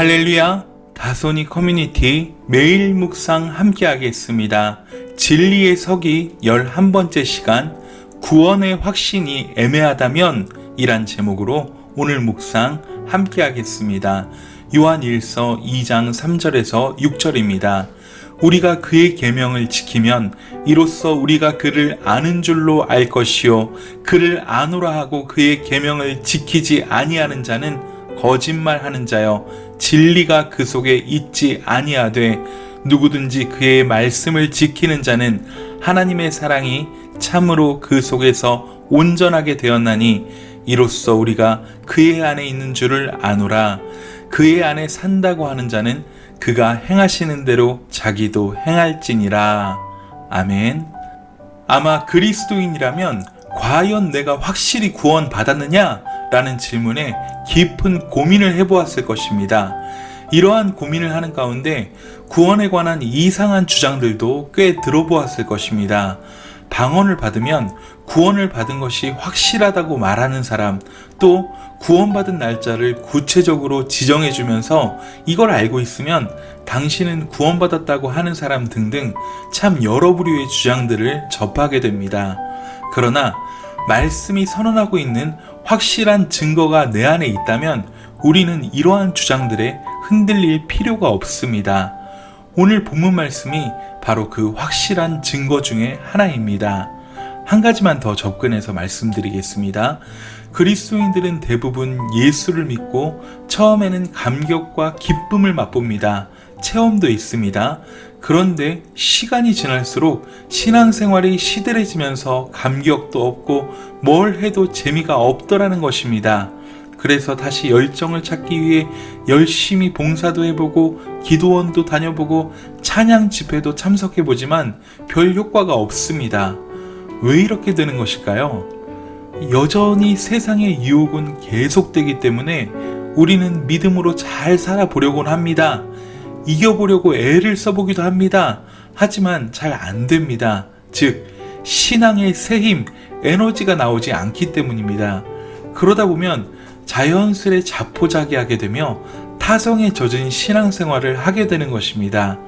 할렐루야, 다소니 커뮤니티 매일 묵상 함께 하겠습니다. 진리의 서기 11번째 시간, 구원의 확신이 애매하다면 이란 제목으로 오늘 묵상 함께 하겠습니다. 요한 1서 2장 3절에서 6절입니다. 우리가 그의 계명을 지키면 이로써 우리가 그를 아는 줄로 알 것이요, 그를 아노라 하고 그의 계명을 지키지 아니하는 자는 거짓말하는 자여, 진리가 그 속에 있지 아니하되 누구든지 그의 말씀을 지키는 자는 하나님의 사랑이 참으로 그 속에서 온전하게 되었나니 이로써 우리가 그의 안에 있는 줄을 아노라. 그의 안에 산다고 하는 자는 그가 행하시는 대로 자기도 행할지니라. 아멘. 아마 그리스도인이라면 과연 내가 확실히 구원받았느냐? 라는 질문에 깊은 고민을 해보았을 것입니다. 이러한 고민을 하는 가운데 구원에 관한 이상한 주장들도 꽤 들어보았을 것입니다. 방언을 받으면 구원을 받은 것이 확실하다고 말하는 사람, 또 구원받은 날짜를 구체적으로 지정해주면서 이걸 알고 있으면 당신은 구원받았다고 하는 사람 등등 참 여러 부류의 주장들을 접하게 됩니다. 그러나 말씀이 선언하고 있는 확실한 증거가 내 안에 있다면 우리는 이러한 주장들에 흔들릴 필요가 없습니다. 오늘 본문 말씀이 바로 그 확실한 증거 중에 하나입니다. 한 가지만 더 접근해서 말씀드리겠습니다. 그리스도인들은 대부분 예수를 믿고 처음에는 감격과 기쁨을 맛봅니다. 체험도 있습니다. 그런데 시간이 지날수록 신앙생활이 시들해지면서 감격도 없고 뭘 해도 재미가 없더라는 것입니다. 그래서 다시 열정을 찾기 위해 열심히 봉사도 해보고 기도원도 다녀보고 찬양 집회도 참석해보지만 별 효과가 없습니다. 왜 이렇게 되는 것일까요? 여전히 세상의 유혹은 계속되기 때문에 우리는 믿음으로 잘 살아보려고는 합니다. 이겨보려고 애를 써보기도 합니다. 하지만 잘 안 됩니다. 즉, 신앙의 새 힘, 에너지가 나오지 않기 때문입니다. 그러다 보면 자연스레 자포자기하게 되며 타성에 젖은 신앙생활을 하게 되는 것입니다.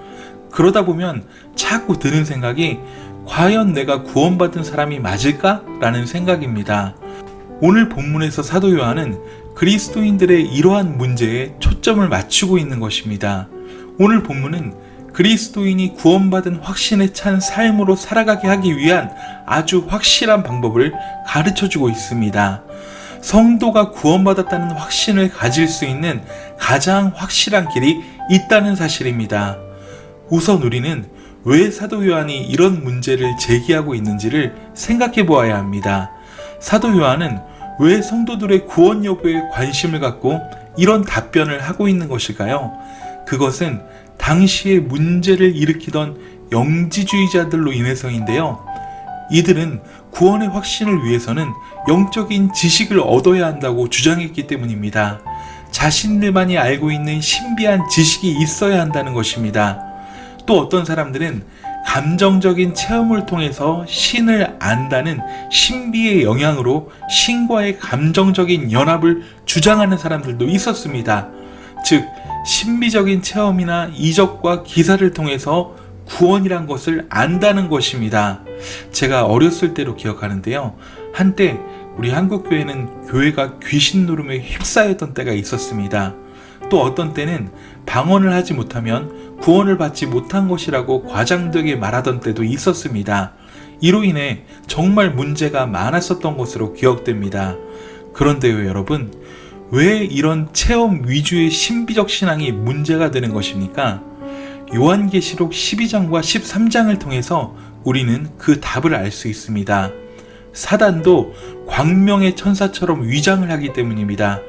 그러다 보면 자꾸 드는 생각이 과연 내가 구원받은 사람이 맞을까? 라는 생각입니다. 오늘 본문에서 사도 요한은 그리스도인들의 이러한 문제에 초점을 맞추고 있는 것입니다. 오늘 본문은 그리스도인이 구원받은 확신에 찬 삶으로 살아가게 하기 위한 아주 확실한 방법을 가르쳐주고 있습니다. 성도가 구원받았다는 확신을 가질 수 있는 가장 확실한 길이 있다는 사실입니다. 우선 우리는 왜 사도 요한이 이런 문제를 제기하고 있는지를 생각해 보아야 합니다. 사도 요한은 왜 성도들의 구원 여부에 관심을 갖고 이런 답변을 하고 있는 것일까요? 그것은 당시에 문제를 일으키던 영지주의자들로 인해서인데요. 이들은 구원의 확신을 위해서는 영적인 지식을 얻어야 한다고 주장했기 때문입니다. 자신들만이 알고 있는 신비한 지식이 있어야 한다는 것입니다. 또 어떤 사람들은 감정적인 체험을 통해서 신을 안다는 신비의 영향으로 신과의 감정적인 연합을 주장하는 사람들도 있었습니다. 즉, 신비적인 체험이나 이적과 기사를 통해서 구원이란 것을 안다는 것입니다. 제가 어렸을 때로 기억하는데요. 한때 우리 한국교회는 교회가 귀신 노름에 휩싸였던 때가 있었습니다. 또 어떤 때는 방언을 하지 못하면 구원을 받지 못한 것이라고 과장되게 말하던 때도 있었습니다. 이로 인해 정말 문제가 많았었던 것으로 기억됩니다. 그런데요, 여러분, 왜 이런 체험 위주의 신비적 신앙이 문제가 되는 것입니까? 요한계시록 12장과 13장을 통해서 우리는 그 답을 알 수 있습니다. 사단도 광명의 천사처럼 위장을 하기 때문입니다.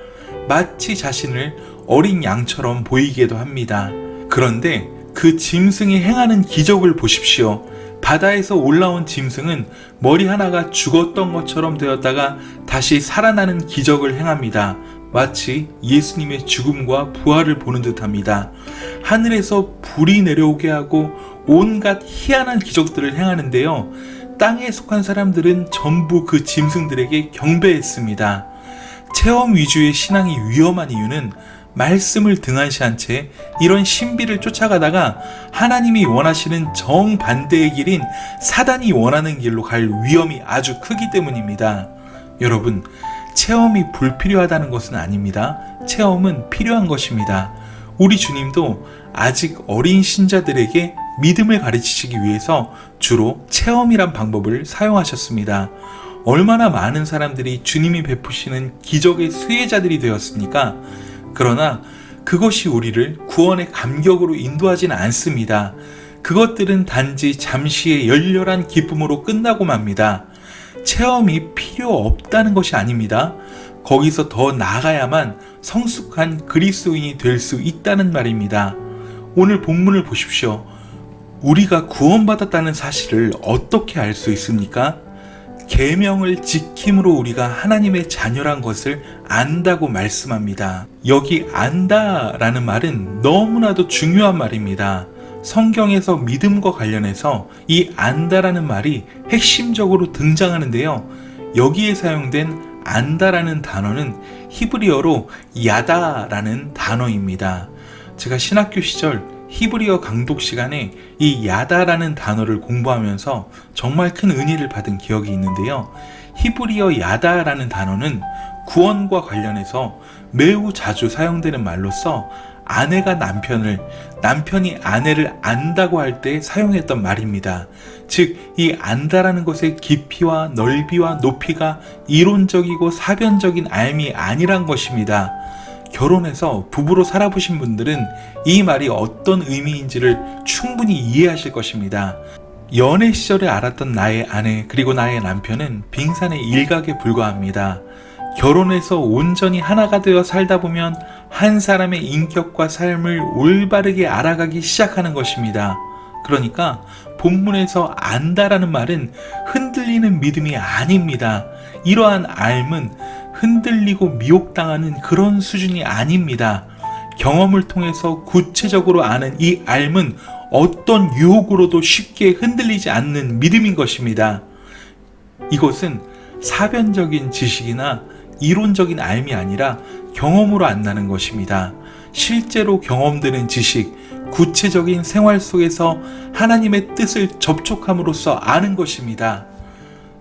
마치 자신을 어린 양처럼 보이기도 합니다. 그런데 그 짐승이 행하는 기적을 보십시오. 바다에서 올라온 짐승은 머리 하나가 죽었던 것처럼 되었다가 다시 살아나는 기적을 행합니다. 마치 예수님의 죽음과 부활을 보는 듯합니다. 하늘에서 불이 내려오게 하고 온갖 희한한 기적들을 행하는데요. 땅에 속한 사람들은 전부 그 짐승들에게 경배했습니다. 체험 위주의 신앙이 위험한 이유는 말씀을 등한시한 채 이런 신비를 쫓아가다가 하나님이 원하시는 정반대의 길인 사단이 원하는 길로 갈 위험이 아주 크기 때문입니다. 여러분, 체험이 불필요하다는 것은 아닙니다. 체험은 필요한 것입니다. 우리 주님도 아직 어린 신자들에게 믿음을 가르치시기 위해서 주로 체험이란 방법을 사용하셨습니다. 얼마나 많은 사람들이 주님이 베푸시는 기적의 수혜자들이 되었습니까? 그러나 그것이 우리를 구원의 감격으로 인도하지는 않습니다. 그것들은 단지 잠시의 열렬한 기쁨으로 끝나고 맙니다. 체험이 필요 없다는 것이 아닙니다. 거기서 더 나아가야만 성숙한 그리스도인이 될 수 있다는 말입니다. 오늘 본문을 보십시오. 우리가 구원받았다는 사실을 어떻게 알 수 있습니까? 계명을 지킴으로 우리가 하나님의 자녀란 것을 안다고 말씀합니다. 여기 안다라는 말은 너무나도 중요한 말입니다. 성경에서 믿음과 관련해서 이 안다라는 말이 핵심적으로 등장하는데요. 여기에 사용된 안다라는 단어는 히브리어로 야다라는 단어입니다. 제가 신학교 시절 히브리어 강독 시간에 이 야다라는 단어를 공부하면서 정말 큰 은혜를 받은 기억이 있는데요. 히브리어 야다라는 단어는 구원과 관련해서 매우 자주 사용되는 말로서 아내가 남편을, 남편이 아내를 안다고 할 때 사용했던 말입니다. 즉, 이 안다라는 것의 깊이와 넓이와 높이가 이론적이고 사변적인 알미 아니란 것입니다. 결혼해서 부부로 살아보신 분들은 이 말이 어떤 의미인지를 충분히 이해하실 것입니다. 연애 시절에 알았던 나의 아내 그리고 나의 남편은 빙산의 일각에 불과합니다. 결혼해서 온전히 하나가 되어 살다 보면 한 사람의 인격과 삶을 올바르게 알아가기 시작하는 것입니다. 그러니까 본문에서 안다라는 말은 흔들리는 믿음이 아닙니다. 이러한 알은 흔들리고 미혹당하는 그런 수준이 아닙니다. 경험을 통해서 구체적으로 아는 이 알은 어떤 유혹으로도 쉽게 흔들리지 않는 믿음인 것입니다. 이것은 사변적인 지식이나 이론적인 알미 아니라 경험으로 안다는 것입니다. 실제로 경험되는 지식, 구체적인 생활 속에서 하나님의 뜻을 접촉함으로써 아는 것입니다.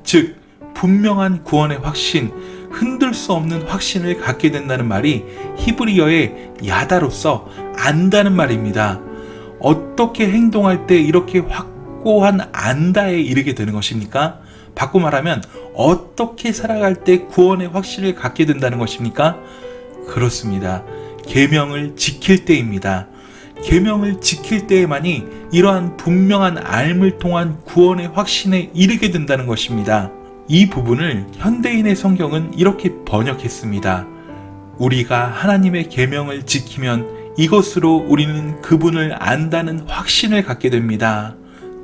즉, 분명한 구원의 확신, 흔들 수 없는 확신을 갖게 된다는 말이 히브리어의 야다로서 안다는 말입니다. 어떻게 행동할 때 이렇게 확고한 안다에 이르게 되는 것입니까? 바꿔 말하면 어떻게 살아갈 때 구원의 확신을 갖게 된다는 것입니까? 그렇습니다. 계명을 지킬 때입니다. 계명을 지킬 때에만이 이러한 분명한 알을 통한 구원의 확신에 이르게 된다는 것입니다. 이 부분을 현대인의 성경은 이렇게 번역했습니다. 우리가 하나님의 계명을 지키면 이것으로 우리는 그분을 안다는 확신을 갖게 됩니다.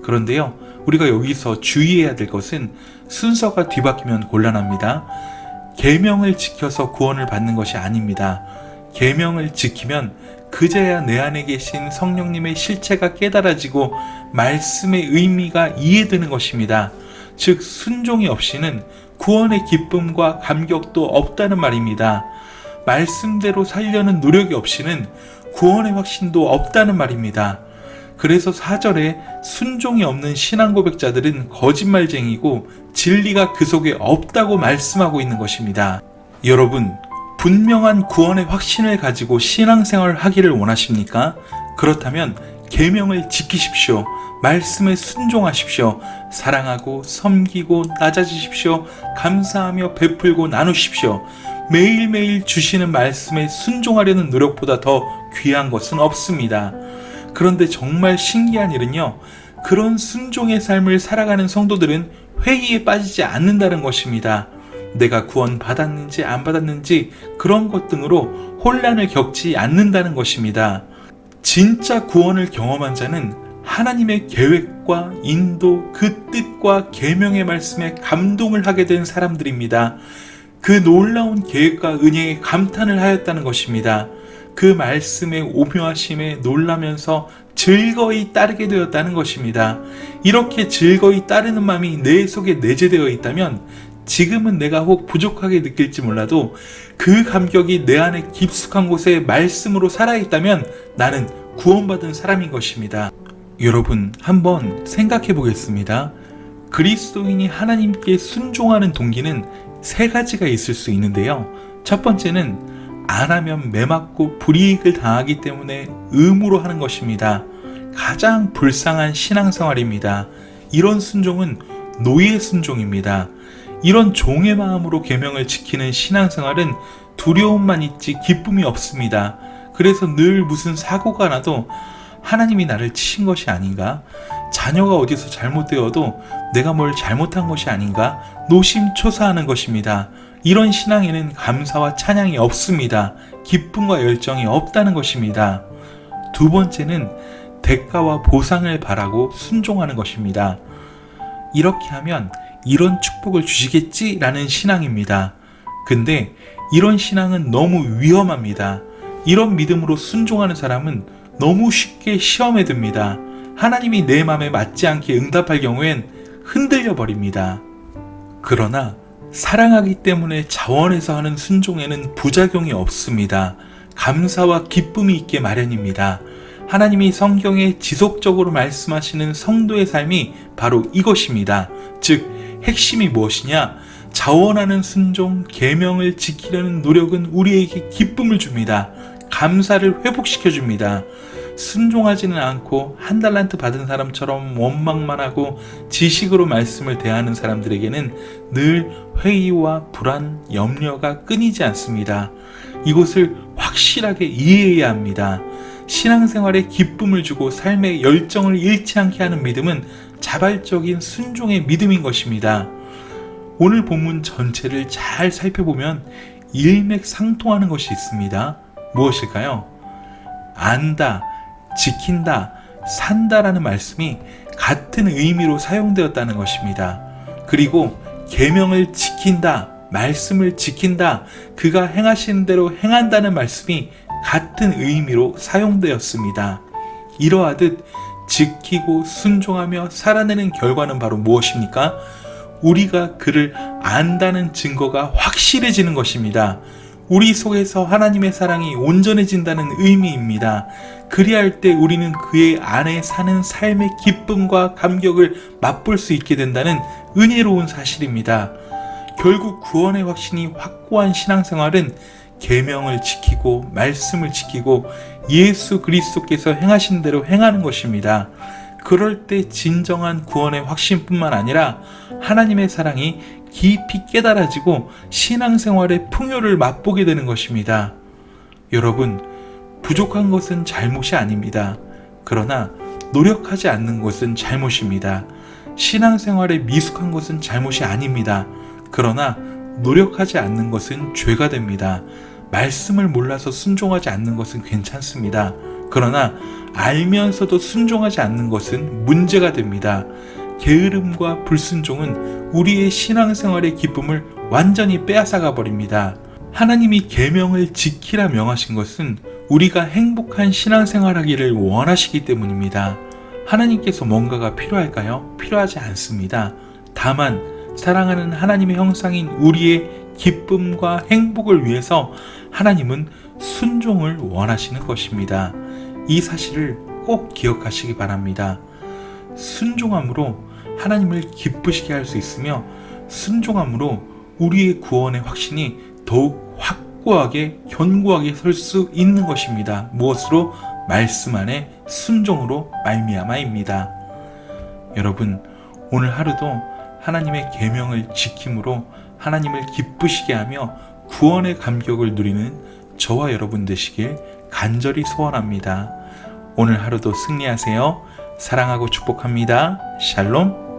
그런데요, 우리가 여기서 주의해야 될 것은 순서가 뒤바뀌면 곤란합니다. 계명을 지켜서 구원을 받는 것이 아닙니다. 계명을 지키면 그제야 내 안에 계신 성령님의 실체가 깨달아지고 말씀의 의미가 이해되는 것입니다. 즉, 순종이 없이는 구원의 기쁨과 감격도 없다는 말입니다. 말씀대로 살려는 노력이 없이는 구원의 확신도 없다는 말입니다. 그래서 4절에 순종이 없는 신앙 고백자들은 거짓말쟁이고 진리가 그 속에 없다고 말씀하고 있는 것입니다. 여러분, 분명한 구원의 확신을 가지고 신앙생활을 하기를 원하십니까? 그렇다면 계명을 지키십시오. 말씀에 순종하십시오. 사랑하고 섬기고 낮아지십시오. 감사하며 베풀고 나누십시오. 매일매일 주시는 말씀에 순종하려는 노력보다 더 귀한 것은 없습니다. 그런데 정말 신기한 일은요, 그런 순종의 삶을 살아가는 성도들은 회의에 빠지지 않는다는 것입니다. 내가 구원 받았는지 안 받았는지 그런 것 등으로 혼란을 겪지 않는다는 것입니다. 진짜 구원을 경험한 자는 하나님의 계획과 인도, 그 뜻과 계명의 말씀에 감동을 하게 된 사람들입니다. 그 놀라운 계획과 은혜에 감탄을 하였다는 것입니다. 그 말씀의 오묘하심에 놀라면서 즐거이 따르게 되었다는 것입니다. 이렇게 즐거이 따르는 마음이 내 속에 내재되어 있다면 지금은 내가 혹 부족하게 느낄지 몰라도 그 감격이 내 안에 깊숙한 곳에 말씀으로 살아있다면 나는 구원받은 사람인 것입니다. 여러분, 한번 생각해 보겠습니다. 그리스도인이 하나님께 순종하는 동기는 세 가지가 있을 수 있는데요. 첫 번째는 안 하면 매맞고 불이익을 당하기 때문에 의무로 하는 것입니다. 가장 불쌍한 신앙생활입니다. 이런 순종은 노예 순종입니다. 이런 종의 마음으로 계명을 지키는 신앙생활은 두려움만 있지 기쁨이 없습니다. 그래서 늘 무슨 사고가 나도 하나님이 나를 치신 것이 아닌가? 자녀가 어디서 잘못되어도 내가 뭘 잘못한 것이 아닌가? 노심초사하는 것입니다. 이런 신앙에는 감사와 찬양이 없습니다. 기쁨과 열정이 없다는 것입니다. 두 번째는 대가와 보상을 바라고 순종하는 것입니다. 이렇게 하면 이런 축복을 주시겠지라는 신앙입니다. 근데 이런 신앙은 너무 위험합니다. 이런 믿음으로 순종하는 사람은 너무 쉽게 시험에 듭니다. 하나님이 내 마음에 맞지 않게 응답할 경우엔 흔들려 버립니다. 그러나 사랑하기 때문에 자원해서 하는 순종에는 부작용이 없습니다. 감사와 기쁨이 있게 마련입니다. 하나님이 성경에 지속적으로 말씀하시는 성도의 삶이 바로 이것입니다. 즉, 핵심이 무엇이냐? 자원하는 순종, 계명을 지키려는 노력은 우리에게 기쁨을 줍니다. 감사를 회복시켜 줍니다. 순종하지는 않고 한 달란트 받은 사람처럼 원망만 하고 지식으로 말씀을 대하는 사람들에게는 늘 회의와 불안, 염려가 끊이지 않습니다. 이것을 확실하게 이해해야 합니다. 신앙생활에 기쁨을 주고 삶의 열정을 잃지 않게 하는 믿음은 자발적인 순종의 믿음인 것입니다. 오늘 본문 전체를 잘 살펴보면 일맥상통하는 것이 있습니다. 무엇일까요? 안다, 지킨다, 산다라는 말씀이 같은 의미로 사용되었다는 것입니다. 그리고 계명을 지킨다, 말씀을 지킨다, 그가 행하시는 대로 행한다는 말씀이 같은 의미로 사용되었습니다. 이러하듯 지키고 순종하며 살아내는 결과는 바로 무엇입니까? 우리가 그를 안다는 증거가 확실해지는 것입니다. 우리 속에서 하나님의 사랑이 온전해진다는 의미입니다. 그리할 때 우리는 그의 안에 사는 삶의 기쁨과 감격을 맛볼 수 있게 된다는 은혜로운 사실입니다. 결국 구원의 확신이 확고한 신앙생활은 계명을 지키고 말씀을 지키고 예수 그리스도께서 행하신 대로 행하는 것입니다. 그럴 때 진정한 구원의 확신뿐만 아니라 하나님의 사랑이 깊이 깨달아지고 신앙생활의 풍요를 맛보게 되는 것입니다. 여러분, 부족한 것은 잘못이 아닙니다. 그러나 노력하지 않는 것은 잘못입니다. 신앙생활에 미숙한 것은 잘못이 아닙니다. 그러나 노력하지 않는 것은 죄가 됩니다. 말씀을 몰라서 순종하지 않는 것은 괜찮습니다. 그러나 알면서도 순종하지 않는 것은 문제가 됩니다. 게으름과 불순종은 우리의 신앙생활의 기쁨을 완전히 빼앗아가 버립니다. 하나님이 계명을 지키라 명하신 것은 우리가 행복한 신앙생활하기를 원하시기 때문입니다. 하나님께서 뭔가가 필요할까요? 필요하지 않습니다. 다만 사랑하는 하나님의 형상인 우리의 기쁨과 행복을 위해서 하나님은 순종을 원하시는 것입니다. 이 사실을 꼭 기억하시기 바랍니다. 순종함으로 하나님을 기쁘시게 할 수 있으며 순종함으로 우리의 구원의 확신이 더욱 확고하게 견고하게 설 수 있는 것입니다. 무엇으로? 말씀 안에 순종으로 말미암아입니다. 여러분, 오늘 하루도 하나님의 계명을 지킴으로 하나님을 기쁘시게 하며 구원의 감격을 누리는 저와 여러분 되시길 간절히 소원합니다. 오늘 하루도 승리하세요. 사랑하고 축복합니다. 샬롬.